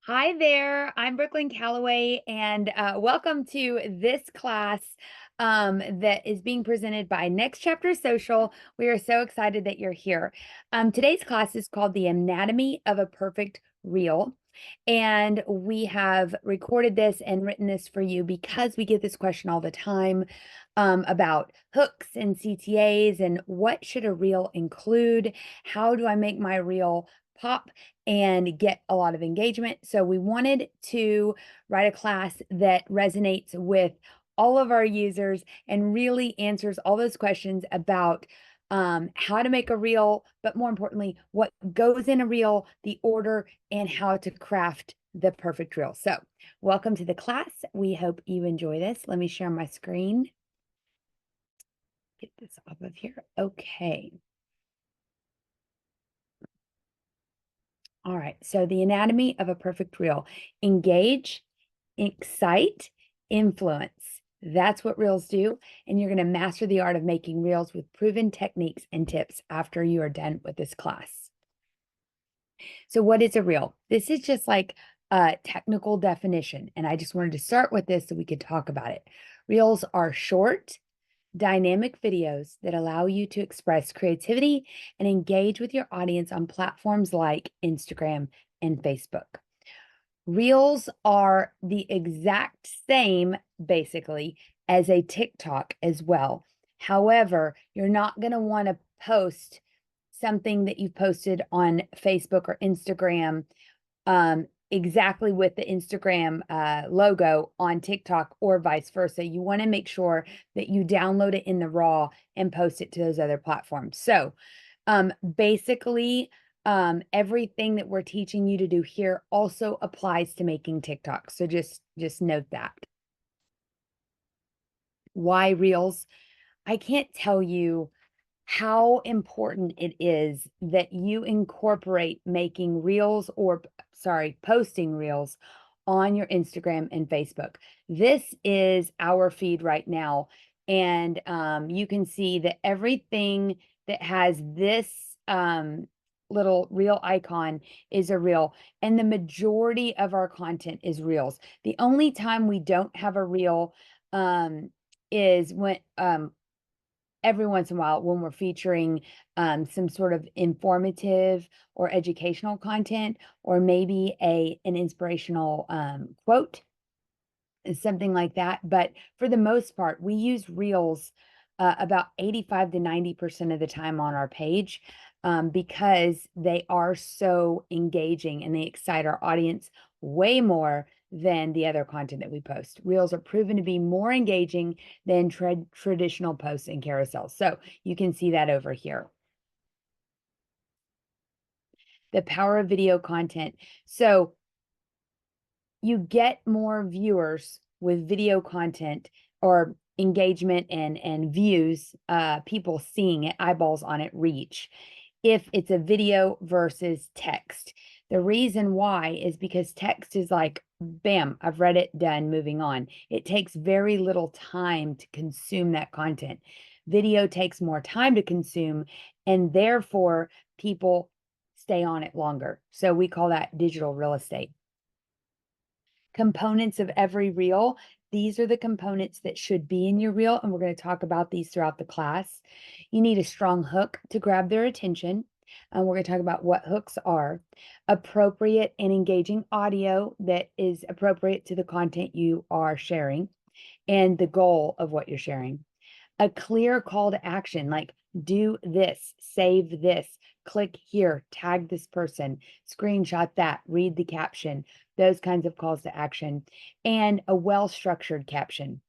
Hi there, I'm Brooklyn Calloway, and welcome to this class that is being presented by Next Chapter Social. We are so excited that you're here. Today's class is called The Anatomy of a Perfect Reel, and we have recorded this and written this for you because we get this question all the time about hooks and CTAs and what should a reel include? How do I make my reel pop and get a lot of engagement? So we wanted to write a class that resonates with all of our users and really answers all those questions about how to make a reel, but more importantly, what goes in a reel, the order, and how to craft the perfect reel. So welcome to the class. We hope you enjoy this. Let me share my screen. Get this off of here. Okay. All right. So the anatomy of a perfect reel: engage, excite, influence. That's what reels do. And you're going to master the art of making reels with proven techniques and tips after you are done with this class. So what is a reel? This is just like a technical definition. And I just wanted to start with this so we could talk about it. Reels are short, dynamic videos that allow you to express creativity and engage with your audience on platforms like Instagram and Facebook. Reels are the exact same, basically, as a TikTok as well. However, you're not going to want to post something that you've posted on Facebook or Instagram exactly with the Instagram logo on TikTok or vice versa. You want to make sure that you download it in the raw and post it to those other platforms. So basically, everything that we're teaching you to do here also applies to making TikTok. So just note that. Why reels? I can't tell you how important it is that you incorporate making reels or, sorry, posting reels on your Instagram and Facebook. This is our feed right now. And you can see that everything that has this little reel icon is a reel. And the majority of our content is reels. The only time we don't have a reel is when every once in a while when we're featuring some sort of informative or educational content, or maybe an inspirational quote, something like that. But for the most part, we use reels about 85 to 90% of the time on our page because they are so engaging and they excite our audience way more than the other content that we post. Reels are proven to be more engaging than traditional posts and carousels. So you can see that over here. The power of video content. So you get more viewers with video content or engagement and views, people seeing it, eyeballs on it, reach, if it's a video versus text. The reason why is because text is like, bam, I've read it, done, moving on. It takes very little time to consume that content. Video takes more time to consume, and therefore people stay on it longer. So we call that digital real estate. Components of every reel. These are the components that should be in your reel, and we're going to talk about these throughout the class. You need a strong hook to grab their attention. And we're going to talk about what hooks are. Appropriate and engaging audio that is appropriate to the content you are sharing and the goal of what you're sharing. A clear call to action, like do this, save this, click here, tag this person, screenshot that, read the caption, those kinds of calls to action, and a well-structured caption.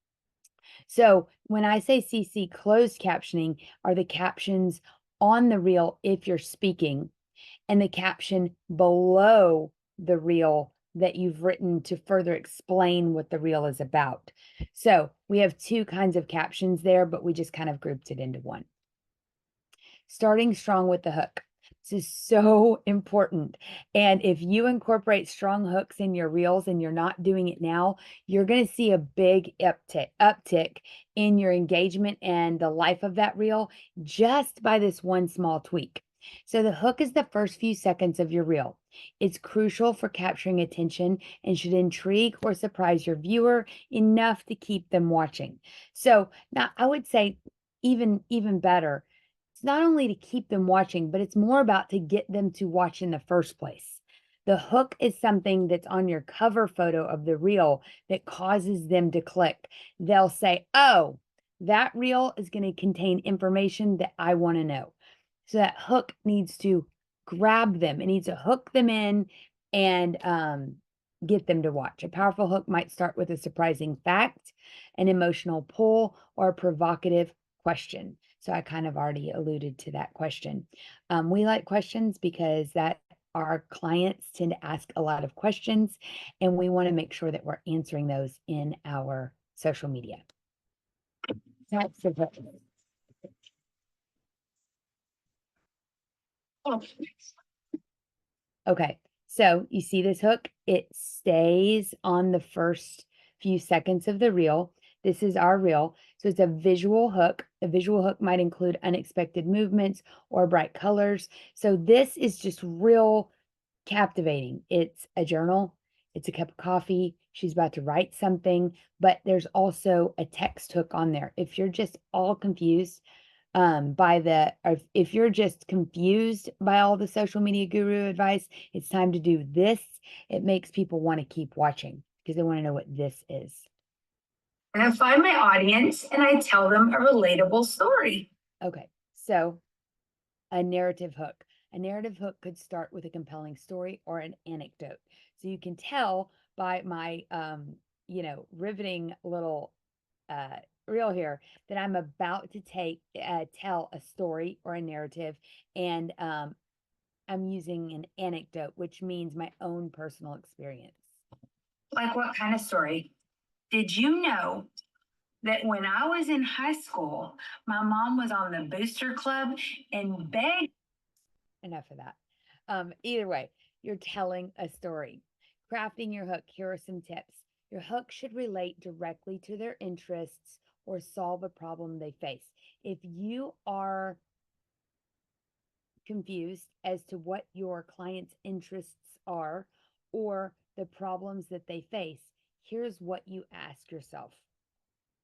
So when I say CC, closed captioning are the captions on the reel if you're speaking, and the caption below the reel that you've written to further explain what the reel is about. So we have two kinds of captions there, but we just kind of grouped it into one. Starting strong with the hook. This is so important. And if you incorporate strong hooks in your reels and you're not doing it now, you're going to see a big uptick in your engagement and the life of that reel just by this one small tweak. So the hook is the first few seconds of your reel. It's crucial for capturing attention and should intrigue or surprise your viewer enough to keep them watching. So now I would say even better, it's not only to keep them watching, but it's more about to get them to watch in the first place. The hook is something that's on your cover photo of the reel that causes them to click. They'll say, "Oh, that reel is going to contain information that I want to know." So that hook needs to grab them. It needs to hook them in and get them to watch. A powerful hook might start with a surprising fact, an emotional pull, or a provocative question. So I kind of already alluded to that question. We like questions because that our clients tend to ask a lot of questions, and we want to make sure that we're answering those in our social media. Types of hooks. Okay, so you see this hook? It stays on the first few seconds of the reel. This is our reel. So it's a visual hook. A visual hook might include unexpected movements or bright colors. So this is just real captivating. It's a journal, it's a cup of coffee. She's about to write something, but there's also a text hook on there. If you're just all confused, by the or if you're just confused by all the social media guru advice, it's time to do this. It makes people want to keep watching because they want to know what this is. And I find my audience and I tell them a relatable story. Okay, so a narrative hook. A narrative hook could start with a compelling story or an anecdote. So you can tell by my riveting little reel here that I'm about to tell a story or a narrative, and I'm using an anecdote, which means my own personal experience. Like what kind of story? Did you know that when I was in high school, my mom was on the booster club and begged? Enough of that. Either way, you're telling a story. Crafting your hook, here are some tips. Your hook should relate directly to their interests or solve a problem they face. If you are confused as to what your client's interests are or the problems that they face, here's what you ask yourself.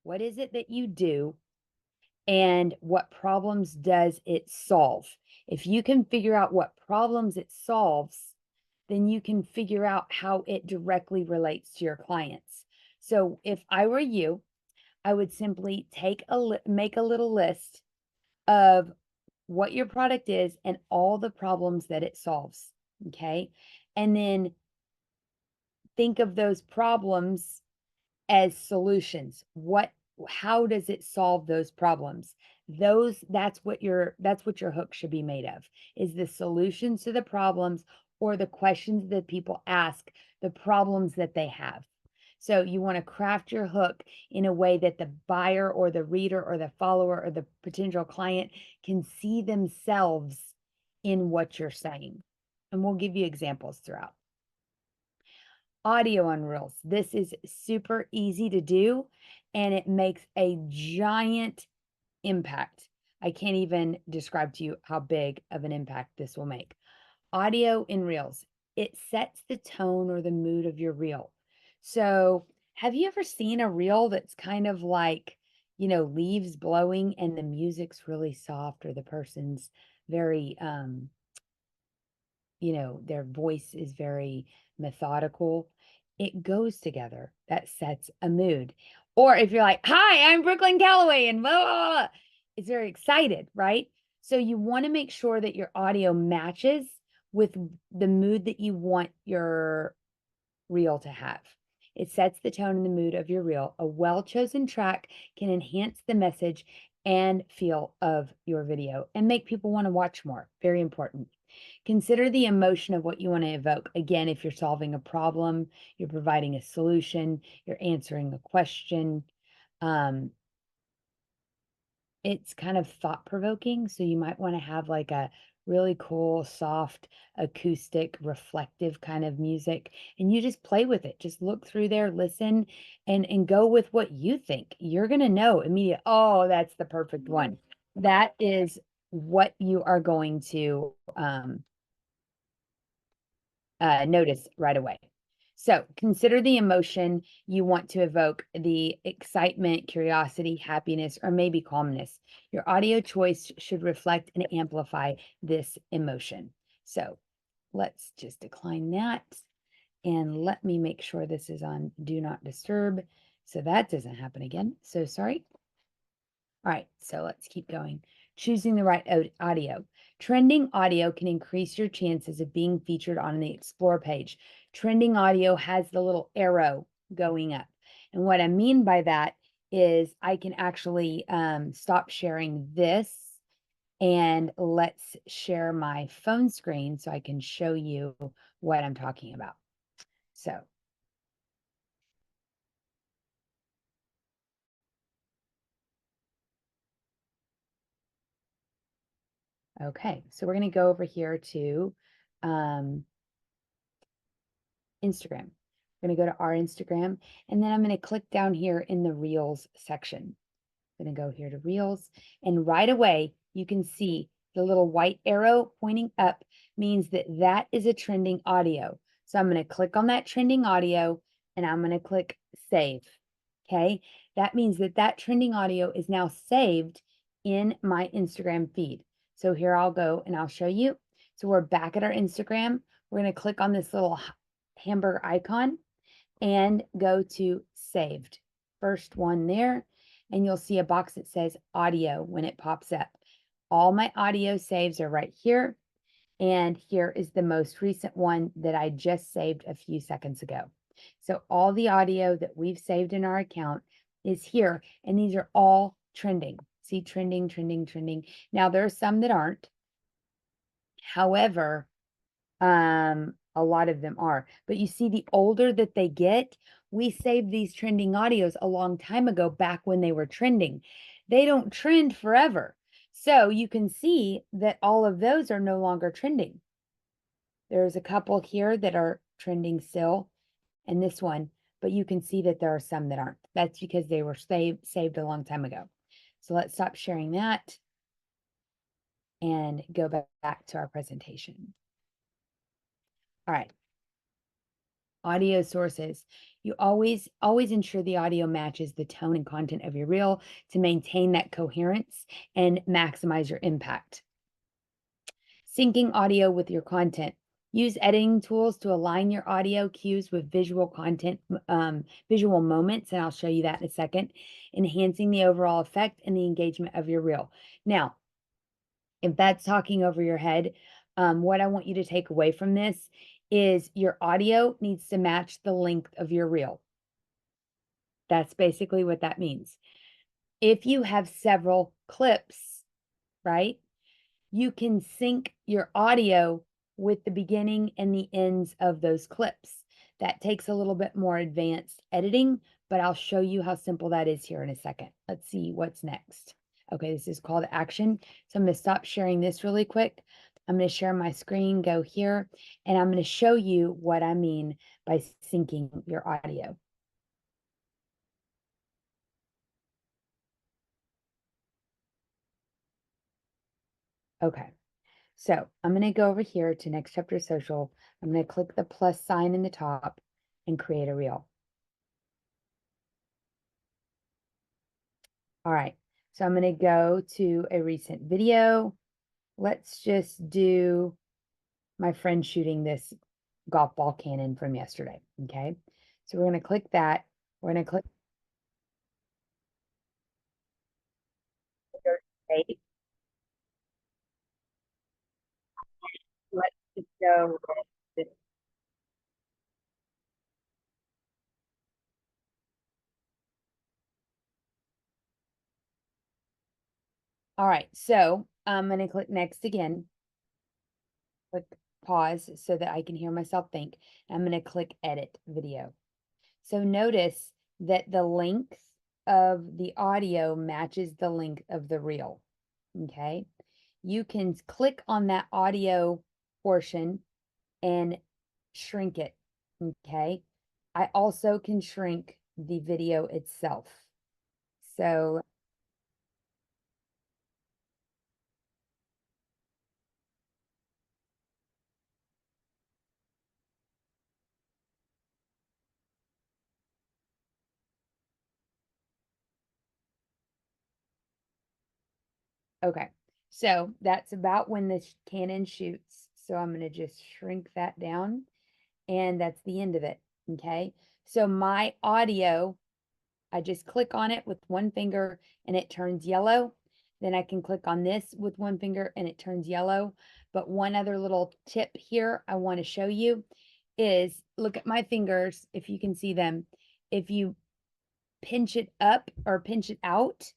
What is it that you do and what problems does it solve? If you can figure out what problems it solves, then you can figure out how it directly relates to your clients. So if I were you, I would simply make a little list of what your product is and all the problems that it solves. Okay. And then think of those problems as solutions. How does it solve those problems? That's what your hook should be made of, is the solutions to the problems or the questions that people ask, the problems that they have. So you want to craft your hook in a way that the buyer or the reader or the follower or the potential client can see themselves in what you're saying. And we'll give you examples throughout. Audio on Reels. This is super easy to do and it makes a giant impact. I can't even describe to you how big of an impact this will make. Audio in Reels. It sets the tone or the mood of your reel. So, have you ever seen a reel that's kind of like, leaves blowing and the music's really soft or the person's very their voice is very methodical. It goes together. That sets a mood. Or if you're like, "Hi, I'm Brooklyn Calloway," and blah, blah, blah, it's very excited, right? So you want to make sure that your audio matches with the mood that you want your reel to have. It sets the tone and the mood of your reel. A well-chosen track can enhance the message and feel of your video and make people want to watch more. Very important. Consider the emotion of what you want to evoke. Again, if you're solving a problem, you're providing a solution, you're answering a question. It's kind of thought-provoking, so you might want to have like a really cool, soft, acoustic, reflective kind of music, and you just play with it. Just look through there, listen, and go with what you think. You're gonna know immediately, oh, that's the perfect one. That is what you are going to notice right away. So consider the emotion you want to evoke, the excitement, curiosity, happiness, or maybe calmness. Your audio choice should reflect and amplify this emotion. So let's just decline that. And let me make sure this is on Do Not Disturb so that doesn't happen again. So sorry. All right, so let's keep going. Choosing the right audio. Trending audio can increase your chances of being featured on the Explore page. Trending audio has the little arrow going up. And what I mean by that is I can actually stop sharing this and let's share my phone screen so I can show you what I'm talking about. So, okay, so we're going to go over here to um, Instagram. I'm going to go to our Instagram, and then I'm going to click down here in the Reels section. I'm going to go here to Reels, and right away, you can see the little white arrow pointing up means that that is a trending audio. So I'm going to click on that trending audio, and I'm going to click Save. Okay, that means that that trending audio is now saved in my Instagram feed. So here I'll go and I'll show you. So we're back at our Instagram. We're going to click on this little hamburger icon and go to saved. First one there, and you'll see a box that says audio when it pops up. All my audio saves are right here. And here is the most recent one that I just saved a few seconds ago. So all the audio that we've saved in our account is here, and these are all trending. See, trending, trending, trending. Now, there are some that aren't. However, a lot of them are. But you see, the older that they get, we saved these trending audios a long time ago, back when they were trending. They don't trend forever. So you can see that all of those are no longer trending. There's a couple here that are trending still, and this one, but you can see that there are some that aren't. That's because they were saved a long time ago. So let's stop sharing that and go back to our presentation. All right. Audio sources. You always ensure the audio matches the tone and content of your reel to maintain that coherence and maximize your impact. Syncing audio with your content. Use editing tools to align your audio cues with visual content, visual moments, and I'll show you that in a second, enhancing the overall effect and the engagement of your reel. Now, if that's talking over your head, what I want you to take away from this is your audio needs to match the length of your reel. That's basically what that means. If you have several clips, right, you can sync your audio with the beginning and the ends of those clips. That takes a little bit more advanced editing, but I'll show you how simple that is here in a second. Let's see what's next. Okay, this is call to action. So I'm going to stop sharing this really quick. I'm going to share my screen, go here, and I'm going to show you what I mean by syncing your audio. Okay, so I'm going to go over here to Next Chapter Social. I'm going to click the plus sign in the top and create a reel. All right, so I'm going to go to a recent video. Let's just do my friend shooting this golf ball cannon from yesterday. Okay, so we're going to click that. We're going to click save. Let's just go with this. All right, so I'm going to click next again. Click pause so that I can hear myself think. I'm going to click edit video. So notice that the length of the audio matches the length of the reel. Okay. You can click on that audio portion and shrink it. Okay. I also can shrink the video itself. So Okay, so that's about when this cannon shoots. So I'm going to just shrink that down, and that's the end of it. Okay, so my audio, I just click on it with one finger and it turns yellow. Then I can click on this with one finger and it turns yellow. But one other little tip here I want to show you is look at my fingers, if you can see them. If you pinch it up or pinch it out,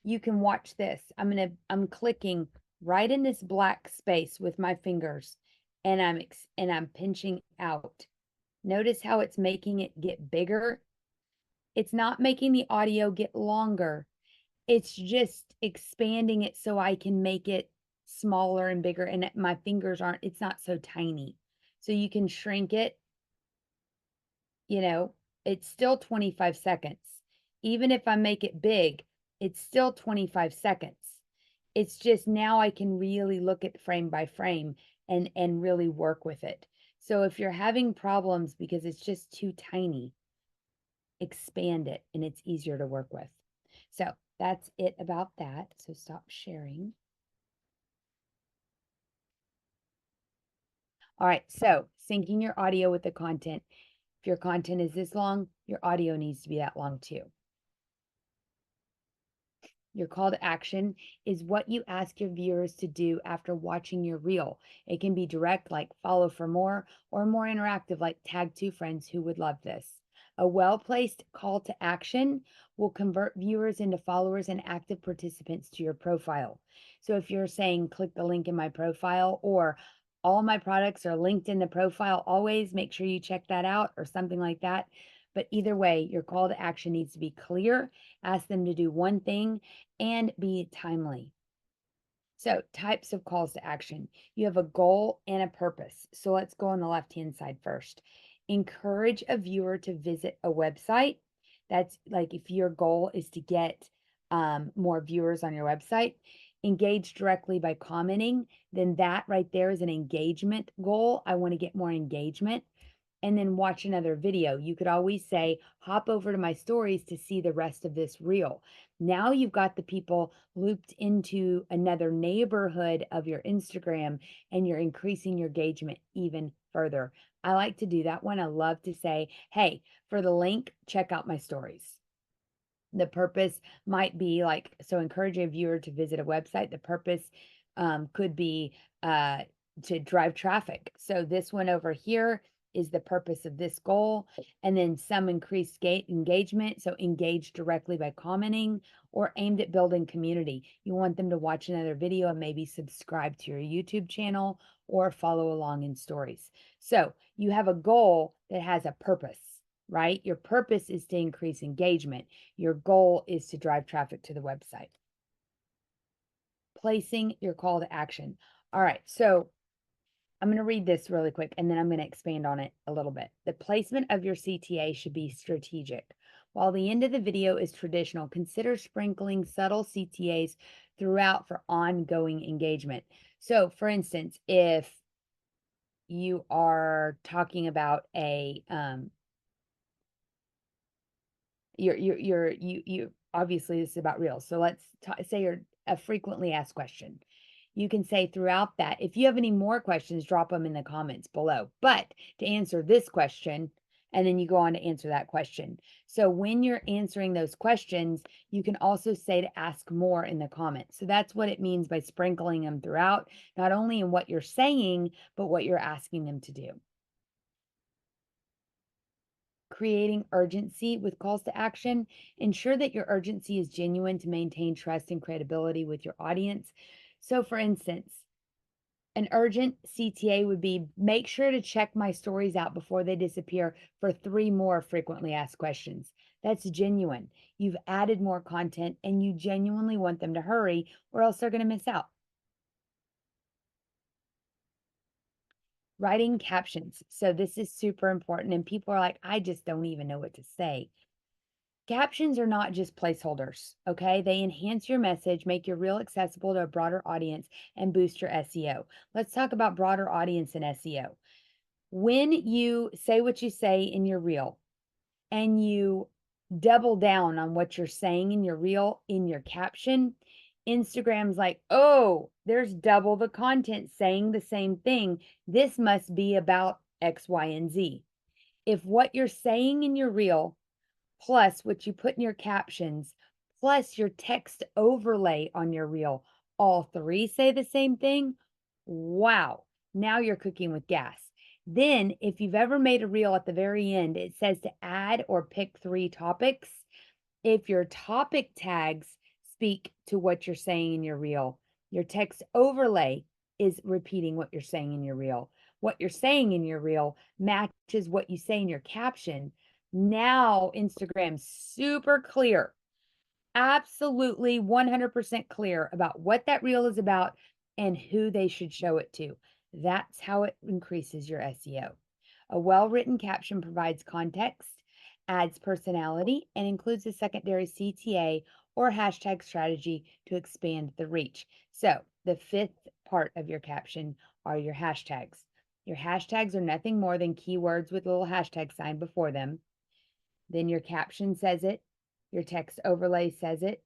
you can watch this. I'm clicking right in this black space with my fingers and I'm pinching out. Notice how it's making it get bigger. It's not making the audio get longer. It's just expanding it so I can make it smaller and bigger and my fingers aren't, it's not so tiny. So you can shrink it, you know, it's still 25 seconds. Even if I make it big, it's still 25 seconds. It's just now I can really look at frame by frame and really work with it. So if you're having problems because it's just too tiny, expand it and it's easier to work with. So that's it about that. So stop sharing. All right, so syncing your audio with the content. If your content is this long, your audio needs to be that long too. Your call to action is what you ask your viewers to do after watching your reel. It can be direct, like follow for more, or more interactive, like tag two friends who would love this. A well placed call to action will convert viewers into followers and active participants to your profile. So if you're saying, click the link in my profile, or all my products are linked in the profile, always make sure you check that out, or something like that. But either way, your call to action needs to be clear, ask them to do one thing, and be timely. So, types of calls to action. You have a goal and a purpose. So, let's go on the left hand side first. Encourage a viewer to visit a website. That's like if your goal is to get more viewers on your website, engage directly by commenting, then that right there is an engagement goal. I want to get more engagement and then watch another video. You could always say, hop over to my stories to see the rest of this reel. Now you've got the people looped into another neighborhood of your Instagram and you're increasing your engagement even further. I like to do that one. I love to say, hey, for the link, check out my stories. The purpose might be like, so encouraging a viewer to visit a website. The purpose could be to drive traffic. So this one over here is the purpose of this goal. And then some increased engagement. So engage directly by commenting or aimed at building community. You want them to watch another video and maybe subscribe to your YouTube channel or follow along in stories. So you have a goal that has a purpose, right? Your purpose is to increase engagement. Your goal is to drive traffic to the website. Placing your call to action. All right, so I'm going to read this really quick and then I'm going to expand on it a little bit. The placement of your CTA should be strategic. While the end of the video is traditional, consider sprinkling subtle CTAs throughout for ongoing engagement. So, for instance, if you are talking about a you obviously this is about reels. So let's say you're a frequently asked question. You can say throughout that, if you have any more questions, drop them in the comments below. But to answer this question, and then you go on to answer that question. So when you're answering those questions, you can also say to ask more in the comments. So that's what it means by sprinkling them throughout, not only in what you're saying, but what you're asking them to do. Creating urgency with calls to action. Ensure that your urgency is genuine to maintain trust and credibility with your audience. So, for instance, an urgent CTA would be make sure to check my stories out before they disappear for 3 more frequently asked questions. That's genuine. You've added more content and you genuinely want them to hurry or else they're going to miss out. Writing captions. So, this is super important. And people are like, I just don't even know what to say. Captions are not just placeholders, okay? They enhance your message, make your reel accessible to a broader audience, and boost your SEO. Let's talk about broader audience and SEO. When you say what you say in your reel and you double down on what you're saying in your reel in your caption, Instagram's like, oh, there's double the content saying the same thing. This must be about X, Y, and Z. If what you're saying in your reel, plus what you put in your captions, plus your text overlay on your reel, all three say the same thing, wow, now you're cooking with gas. Then, if you've ever made a reel at the very end, it says to add or pick 3 topics. If your topic tags speak to what you're saying in your reel, your text overlay is repeating what you're saying in your reel. What you're saying in your reel matches what you say in your caption. Now, Instagram's super clear, absolutely 100% clear about what that reel is about and who they should show it to. That's how it increases your SEO. A well-written caption provides context, adds personality, and includes a secondary CTA or hashtag strategy to expand the reach. So, the fifth part of your caption are your hashtags. Your hashtags are nothing more than keywords with a little hashtag sign before them. Then your caption says it, your text overlay says it,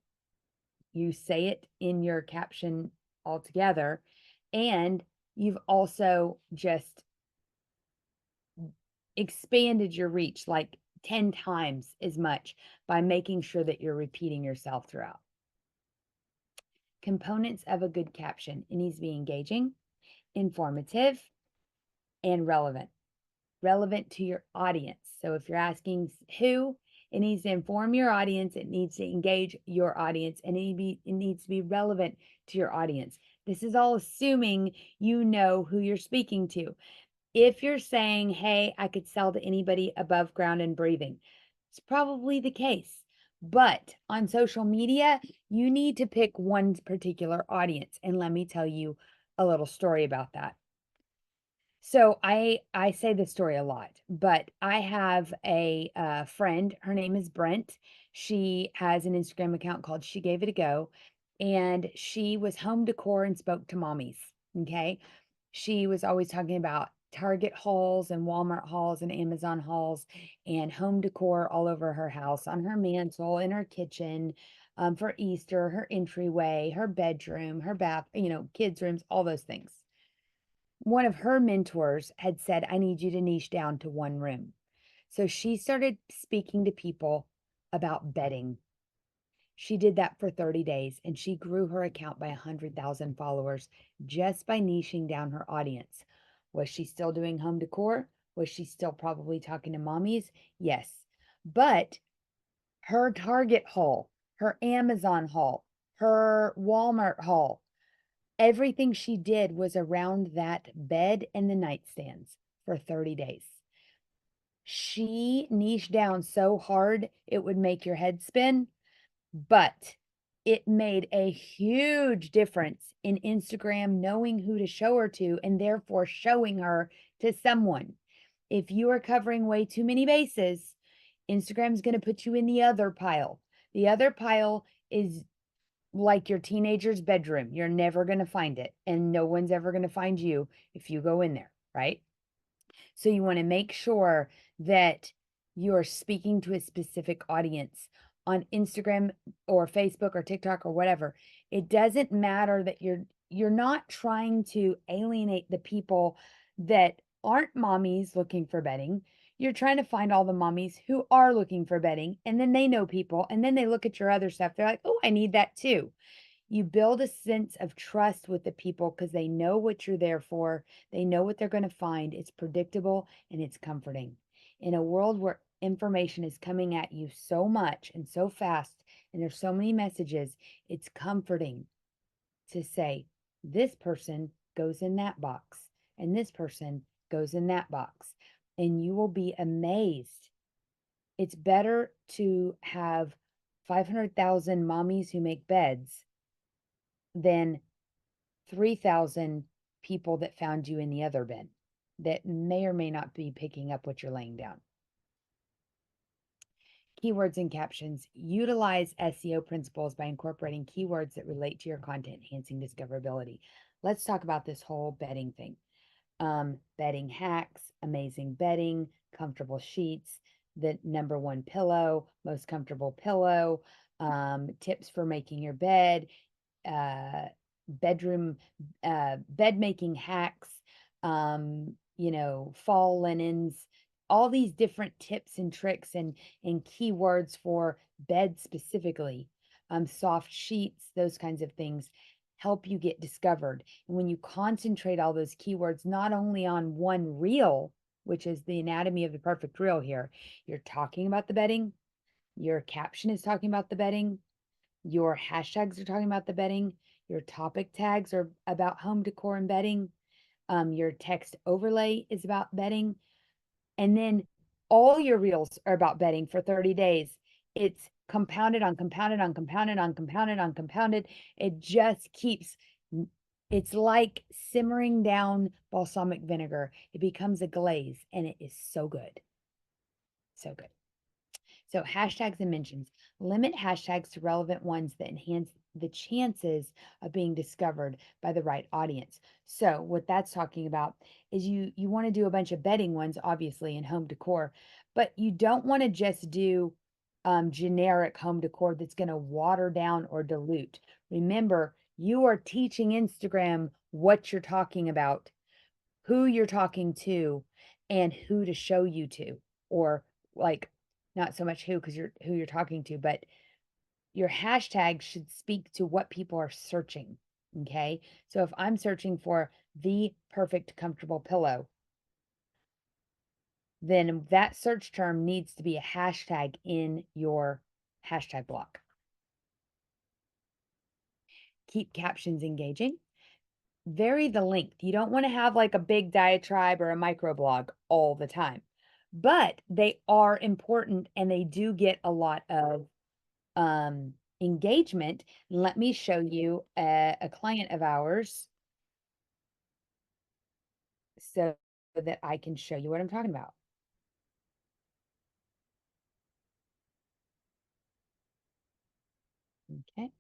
you say it in your caption altogether, and you've also just expanded your reach like 10 times as much by making sure that you're repeating yourself throughout. Components of a good caption: it needs to be engaging, informative, and relevant. Relevant to your audience. So if you're asking who, it needs to inform your audience, it needs to engage your audience, and it needs to be relevant to your audience. This is all assuming you know who you're speaking to. If you're saying, hey, I could sell to anybody above ground and breathing, it's probably the case. But on social media, you need to pick one particular audience. And let me tell you a little story about that. So I say this story a lot, but I have a friend. Her name is Brent. She has an Instagram account called She Gave It a Go, and she was home decor and spoke to mommies. Okay, she was always talking about Target hauls and Walmart hauls and Amazon hauls and home decor all over her house, on her mantle, in her kitchen, for Easter, her entryway, her bedroom, her bath, kids' rooms, all those things. One of her mentors had said, I need you to niche down to one room. So she started speaking to people about bedding. She did that for 30 days and she grew her account by 100,000 followers just by niching down her audience. Was she still doing home decor? Was she still probably talking to mommies? Yes. But her Target haul, her Amazon haul, her Walmart haul, everything she did was around that bed and the nightstands for 30 days. She niched down so hard it would make your head spin, but it made a huge difference in Instagram knowing who to show her to and therefore showing her to someone. If you are covering way too many bases, Instagram's going to put you in the other pile. The other pile is like your teenager's bedroom. You're never going to find it, and no one's ever going to find you if you go in there, right? So you want to make sure that you're speaking to a specific audience on Instagram or Facebook or TikTok or whatever. It doesn't matter that you're not trying to alienate the people that aren't mommies looking for bedding. You're trying to find all the mommies who are looking for bedding, and then they know people, and then they look at your other stuff. They're like, oh, I need that too. You build a sense of trust with the people because they know what you're there for. They know what they're going to find. It's predictable and it's comforting. In a world where information is coming at you so much and so fast, and there's so many messages, it's comforting to say, this person goes in that box, and this person goes in that box. And you will be amazed. It's better to have 500,000 mommies who make beds than 3,000 people that found you in the other bin that may or may not be picking up what you're laying down. Keywords and captions. Utilize SEO principles by incorporating keywords that relate to your content, enhancing discoverability. Let's talk about this whole bedding thing. Bedding hacks, amazing bedding, comfortable sheets, the #1 pillow, most comfortable pillow, tips for making your bed. bedroom bed making hacks, fall linens, all these different tips and tricks and keywords for bed specifically, soft sheets, those kinds of things help you get discovered. And when you concentrate all those keywords not only on one reel, which is the anatomy of the perfect reel here, you're talking about the bedding, your caption is talking about the bedding, your hashtags are talking about the bedding, your topic tags are about home decor and bedding, your text overlay is about bedding, and then all your reels are about bedding for 30 days. It's compounded on compounded on compounded on compounded on compounded. It just keeps, it's like simmering down balsamic vinegar. It becomes a glaze and it is so good. So good. So hashtags and mentions. Limit hashtags to relevant ones that enhance the chances of being discovered by the right audience. So what that's talking about is you want to do a bunch of bedding ones, obviously, in home decor, but you don't want to just do generic home decor that's going to water down or dilute. Remember, you are teaching Instagram what you're talking about, who you're talking to, and who to show you to, or like not so much who you're talking to, but your hashtag should speak to what people are searching. Okay. So if I'm searching for the perfect comfortable pillow, then that search term needs to be a hashtag in your hashtag block. Keep captions engaging. Vary the length. You don't want to have like a big diatribe or a microblog all the time, but they are important and they do get a lot of engagement. Let me show you a client of ours so that I can show you what I'm talking about. Okay.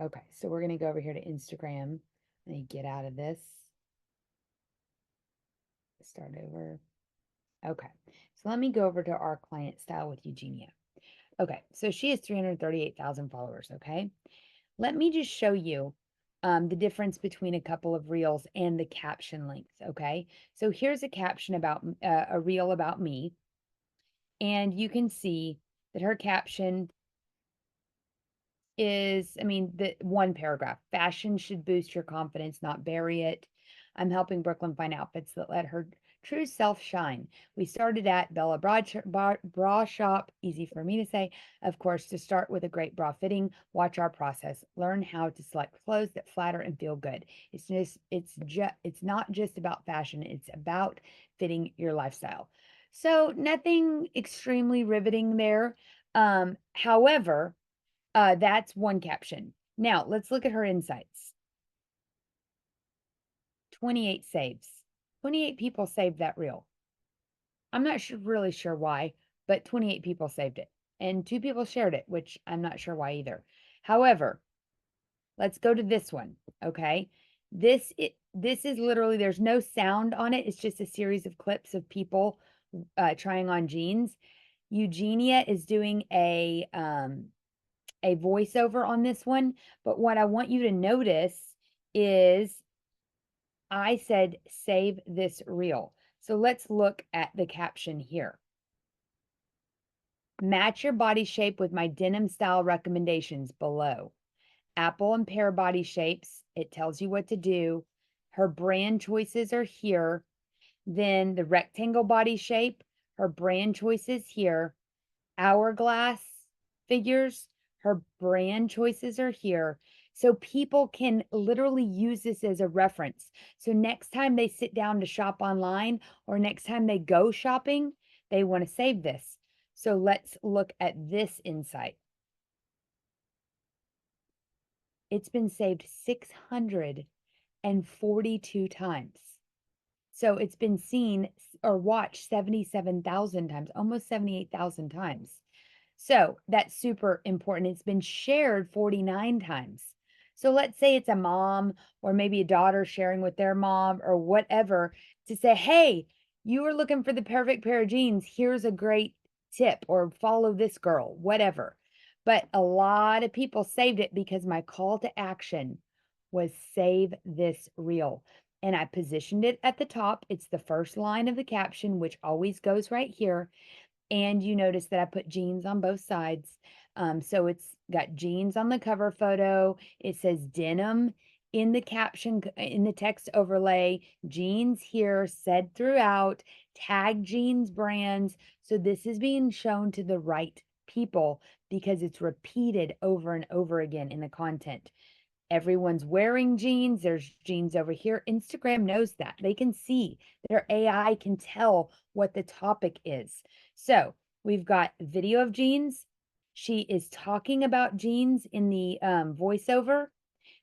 Okay. So we're going to go over here to Instagram. Let me get out of this. Start over. Okay. So let me go over to our client style with Eugenia. Okay. So she has 338,000 followers. Okay. Let me just show you the difference between a couple of reels and the caption length. Okay. So here's a caption about a reel about me. And you can see that her caption is, I mean, the one paragraph, fashion should boost your confidence, not bury it. I'm helping Brooklyn find outfits that let her true self shine. We started at Bella Bra Shop, easy for me to say, of course, to start with a great bra fitting. Watch our process. Learn how to select clothes that flatter and feel good. It's not just about fashion, it's about fitting your lifestyle. So nothing extremely riveting there. However, that's one caption. Now, let's look at her insights. 28 saves. 28 people saved that reel. I'm not really sure why, but 28 people saved it. And 2 people shared it, which I'm not sure why either. However, let's go to this one, okay? This is literally, there's no sound on it. It's just a series of clips of people trying on jeans. Eugenia is doing a voiceover on this one, but what I want you to notice is I said save this reel. So let's look at the caption here. Match your body shape with my denim style recommendations below. Apple and pear body shapes. It tells you what to do. Her brand choices are here. Then the rectangle body shape, her brand choices here. Hourglass figures, her brand choices are here. So people can literally use this as a reference. So next time they sit down to shop online or next time they go shopping, they want to save this. So let's look at this insight. It's been saved 642 times. So it's been seen or watched 77,000 times, almost 78,000 times. So that's super important. It's been shared 49 times. So let's say it's a mom or maybe a daughter sharing with their mom or whatever to say, hey, you were looking for the perfect pair of jeans. Here's a great tip or follow this girl, whatever. But a lot of people saved it because my call to action was save this reel. And I positioned it at the top. It's the first line of the caption, which always goes right here. And you notice that I put jeans on both sides. So it's got jeans on the cover photo. It says denim in the caption, in the text overlay, jeans here said throughout, tag jeans brands. So this is being shown to the right people because it's repeated over and over again in the content. Everyone's wearing jeans. There's jeans over here. Instagram knows that. They can see, their AI can tell what the topic is. So we've got video of jeans. She is talking about jeans in the voiceover.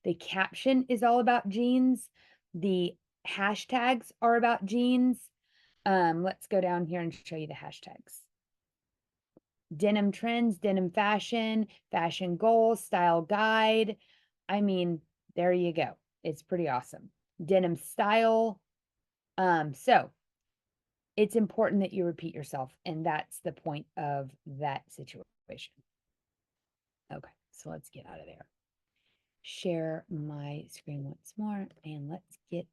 The caption is all about jeans. The hashtags are about jeans. Let's go down here and show you the hashtags. Denim trends, denim fashion, fashion goals, style guide. I mean, there you go. It's pretty awesome. Denim style. So it's important that you repeat yourself, and that's the point of that situation. Okay, so let's get out of there. Share my screen once more, and let's get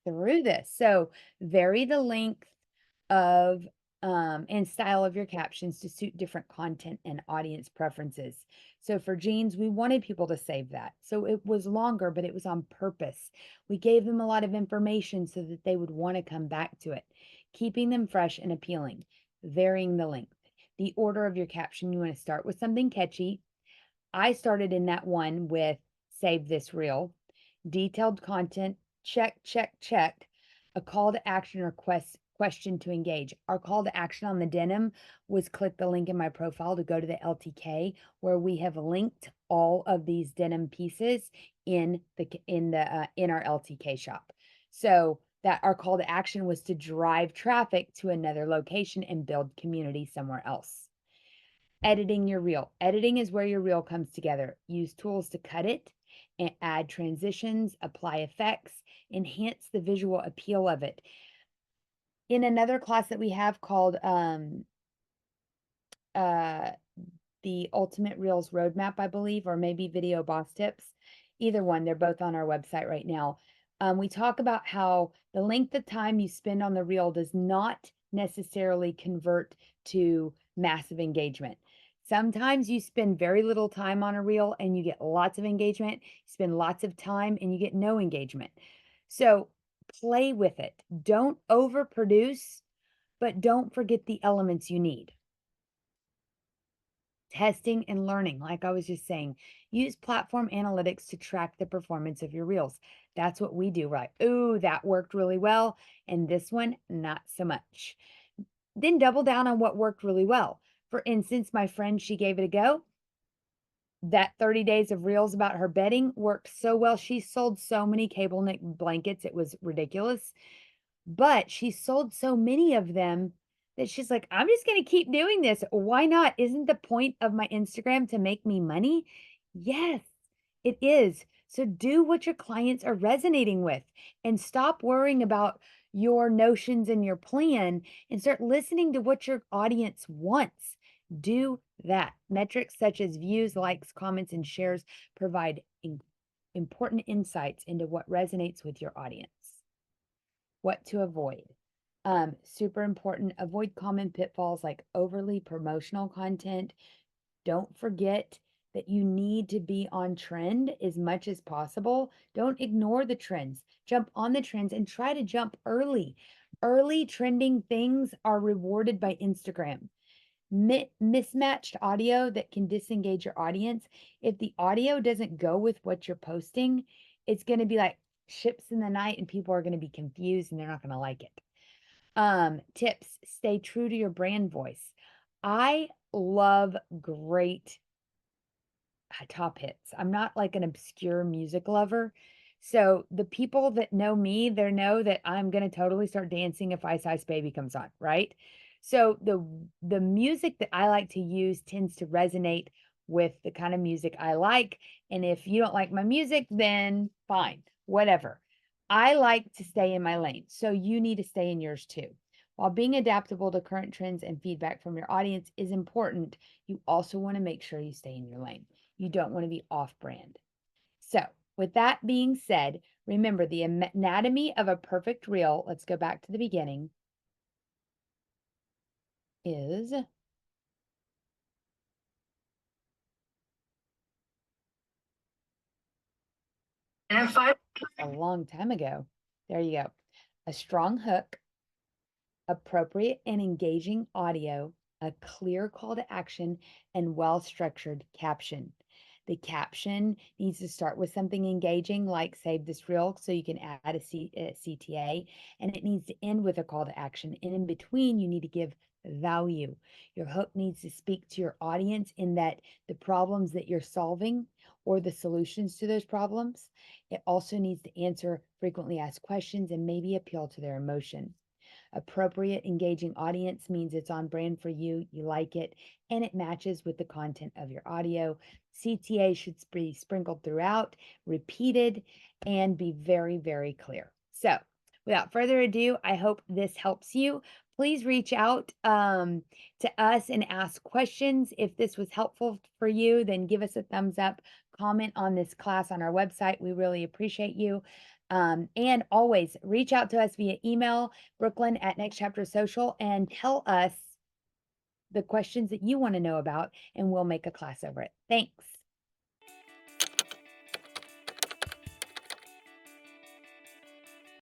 through this. So vary the length of and style of your captions to suit different content and audience preferences. So for jeans, we wanted people to save that. So it was longer, but it was on purpose. We gave them a lot of information so that they would want to come back to it, keeping them fresh and appealing, varying the length. The order of your caption, you want to start with something catchy. I started in that one with save this reel, detailed content, check, check, check, a call to action or question to engage. Our call to action on the denim was click the link in my profile to go to the LTK, where we have linked all of these denim pieces in our LTK shop. So that our call to action was to drive traffic to another location and build community somewhere else. Editing your reel. Editing is where your reel comes together. Use tools to cut it and add transitions, apply effects, enhance the visual appeal of it. In another class that we have called the Ultimate Reels Roadmap, I believe, or maybe Video Boss Tips. Either one, they're both on our website right now. We talk about how the length of time you spend on the reel does not necessarily convert to massive engagement. Sometimes you spend very little time on a reel and you get lots of engagement. You spend lots of time and you get no engagement. So play with it. Don't overproduce, but don't forget the elements you need. Testing and learning, like I was just saying, use platform analytics to track the performance of your reels. That's what we do, right? Ooh, that worked really well. And this one, not so much. Then double down on what worked really well. For instance, my friend, she gave it a go. That 30 days of reels about her bedding worked so well. She sold so many cable knit blankets. It was ridiculous. But she sold so many of them that she's like, I'm just going to keep doing this. Why not? Isn't the point of my Instagram to make me money? Yes, it is. So do what your clients are resonating with and stop worrying about your notions and your plan and start listening to what your audience wants. Do that. Metrics such as views, likes, comments, and shares provide important insights into what resonates with your audience. What to avoid. Super important. Avoid common pitfalls like overly promotional content. Don't forget that you need to be on trend as much as possible. Don't ignore the trends. Jump on the trends and try to jump early. Early trending things are rewarded by Instagram. Mismatched audio that can disengage your audience. If the audio doesn't go with what you're posting, it's going to be like ships in the night and people are going to be confused and they're not going to like it. Tips, stay true to your brand voice. I love great top hits. I'm not like an obscure music lover. So the people that know me, they know that I'm going to totally start dancing if Ice Ice Baby comes on, right? So the music that I like to use tends to resonate with the kind of music I like. And if you don't like my music, then fine, whatever. I like to stay in my lane. So you need to stay in yours too. While being adaptable to current trends and feedback from your audience is important, you also want to make sure you stay in your lane. You don't want to be off brand. So, with that being said, remember the anatomy of a perfect reel. Let's go back to the beginning. Is And if I a long time ago. There you go. A strong hook, appropriate and engaging audio, a clear call to action, and well structured caption. The caption needs to start with something engaging, like save this reel, so you can add a CTA, and it needs to end with a call to action. And in between, you need to give value. Your hook needs to speak to your audience in that the problems that you're solving or the solutions to those problems. It also needs to answer frequently asked questions and maybe appeal to their emotion. Appropriate, engaging audience means it's on brand for you, you like it, and it matches with the content of your audio. CTA should be sprinkled throughout, repeated, and be very, very clear. So, without further ado, I hope this helps you. Please reach out to us and ask questions. If this was helpful for you, then give us a thumbs up, comment on this class on our website. We really appreciate you. And always reach out to us via email, Brooklyn at Next Chapter Social, and tell us the questions that you want to know about, and we'll make a class over it. Thanks.